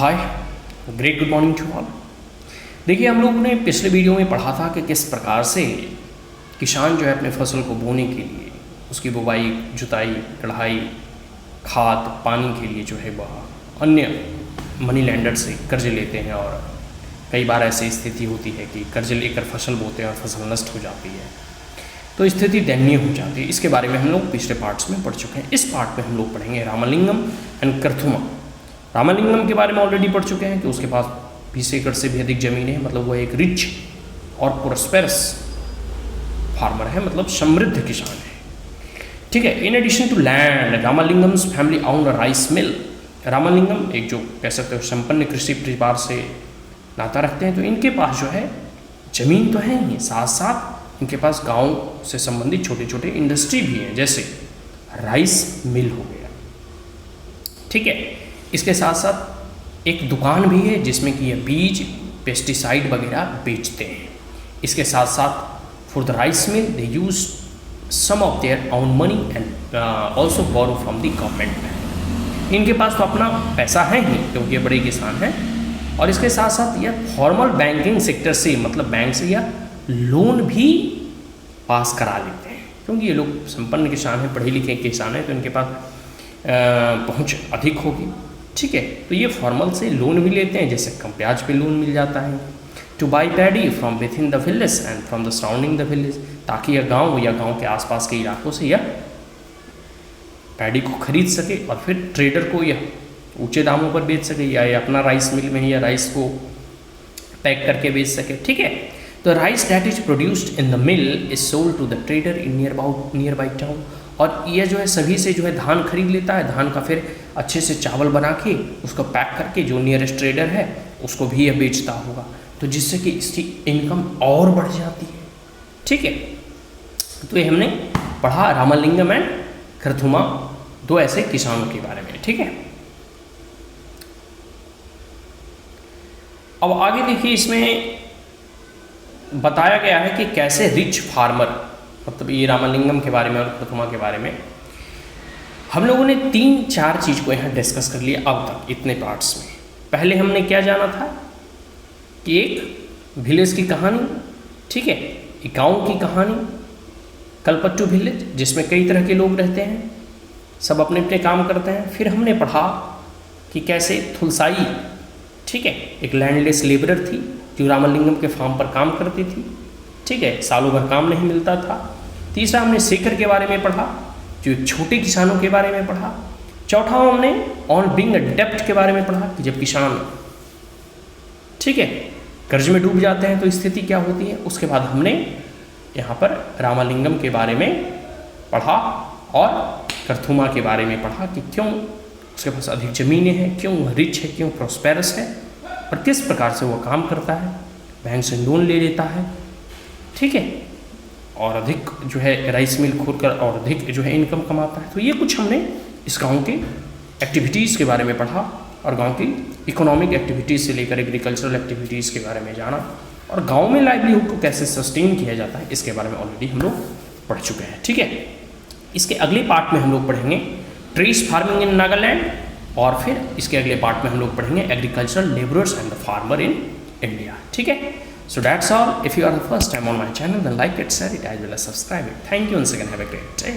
Hi, great good morning to all. देखिए, हम लोगों ने पिछले वीडियो में पढ़ा था कि किस प्रकार से किसान जो है अपने फसल को बोने के लिए उसकी बुवाई, जुताई, कढ़ाई, खाद, पानी के लिए जो है वह अन्य मनी लैंडर से कर्ज लेते हैं और कई बार ऐसी स्थिति होती है कि कर्ज लेकर फसल बोते हैं और फसल नष्ट हो जाती है, तो स्थिति दयनीय हो जाती है। इसके बारे में हम लोग पिछले पार्ट्स में पढ़ चुके हैं। इस पार्ट में हम लोग पढ़ेंगे रामलिंगम एंड करथुमा। रामलिंगम के बारे में ऑलरेडी पढ़ चुके हैं कि उसके पास 20 एकड़ से भी अधिक ज़मीन है, मतलब वो एक रिच और प्रोस्पेरस फार्मर है, मतलब समृद्ध किसान है। ठीक है। In addition to land, Ramalingam's family own rice mill. Ramalingam एक जो कह सकते हो संपन्न कृषि परिवार से नाता रखते हैं, तो इनके पास जो है ज़मीन तो है ही, साथ साथ इनके पास गाँव से संबंधित छोटे छोटे इंडस्ट्री भी हैं, जैसे राइस मिल हो गया। ठीक है। इसके साथ साथ एक दुकान भी है जिसमें कि ये बीज, पेस्टिसाइड वगैरह बेचते हैं। इसके साथ साथ for the rice mill they use some of their own money and also borrow from the government. इनके पास तो अपना पैसा है ही क्योंकि ये बड़े किसान हैं, और इसके साथ साथ यह फॉर्मल बैंकिंग सेक्टर से, मतलब बैंक से या लोन भी पास करा लेते हैं, क्योंकि ये लोग संपन्न किसान हैं, पढ़े लिखे किसान हैं, तो इनके पास पहुँच अधिक होगी। ठीक है। तो ये फॉर्मल से लोन भी लेते हैं, जैसे कम ब्याज पे लोन मिल जाता है। Two by paddy from with in the village and from the surrounding the village, ताकि यह गांव या गांव के आसपास के इलाकों से यह पैडी को खरीद सके और फिर ट्रेडर को यह ऊंचे दामों पर बेच सके, या अपना राइस मिल में या राइस को पैक करके बेच सके। ठीक है। तो rice that is produced in the mill is sold to the trader in nearby town. और यह जो है सभी से जो है धान खरीद लेता है, धान का फिर अच्छे से चावल बना के उसको पैक करके जो नियरेस्ट ट्रेडर है उसको भी यह बेचता होगा, तो जिससे कि इसकी इनकम और बढ़ जाती है। ठीक है। तो ये हमने पढ़ा रामलिंगम एंड करथुमा, दो ऐसे किसानों के बारे में। ठीक है। अब आगे देखिए, इसमें बताया गया है कि कैसे रिच फार्मर, मतलब ये रामलिंगम के बारे में और करथुमा के बारे में हम लोगों ने 3-4 चीज़ को यहाँ डिस्कस कर लिया अब तक इतने पार्ट्स में। पहले हमने क्या जाना था कि एक विलेज की कहानी, ठीक है, एक गाँव की कहानी, कलपट्टू विलेज, जिसमें कई तरह के लोग रहते हैं, सब अपने अपने काम करते हैं। फिर हमने पढ़ा कि कैसे थुलसाई, ठीक है, एक लैंडलेस लेबरर थी जो रामलिंगम के फार्म पर काम करती थी। ठीक है। सालों भर काम नहीं मिलता था। तीसरा हमने शेखर के बारे में पढ़ा, जो छोटे किसानों के बारे में पढ़ा। चौथा हमने ऑन बीइंग डेप्ट के बारे में पढ़ा कि जब किसान, ठीक है, कर्ज में डूब जाते हैं तो स्थिति क्या होती है। उसके बाद हमने यहाँ पर रामलिंगम के बारे में पढ़ा और करथुमा के बारे में पढ़ा कि क्यों उसके पास अधिक ज़मीनें हैं, क्यों वह रिच है, क्यों प्रॉस्पेरस है, और किस प्रकार से वह काम करता है, बैंक से लोन ले लेता है। ठीक है। और अधिक जो है राइस मिल खोलकर और अधिक जो है इनकम कमाता है। तो ये कुछ हमने इस गांव के एक्टिविटीज़ के बारे में पढ़ा और गांव की इकोनॉमिक एक्टिविटीज़ से लेकर एग्रीकल्चरल एक्टिविटीज़ के बारे में जाना, और गांव में लाइवलीहुड को कैसे सस्टेन किया जाता है इसके बारे में ऑलरेडी हम लोग पढ़ चुके हैं। ठीक है। इसके अगले पार्ट में हम लोग पढ़ेंगे ट्रीज फार्मिंग इन नागालैंड, और फिर इसके अगले पार्ट में हम लोग पढ़ेंगे agricultural labourers and the farmer in India. ठीक है। So that's all. If you are the first time on my channel, then like it, share it, as well as subscribe it. Thank you once again. Have a great day.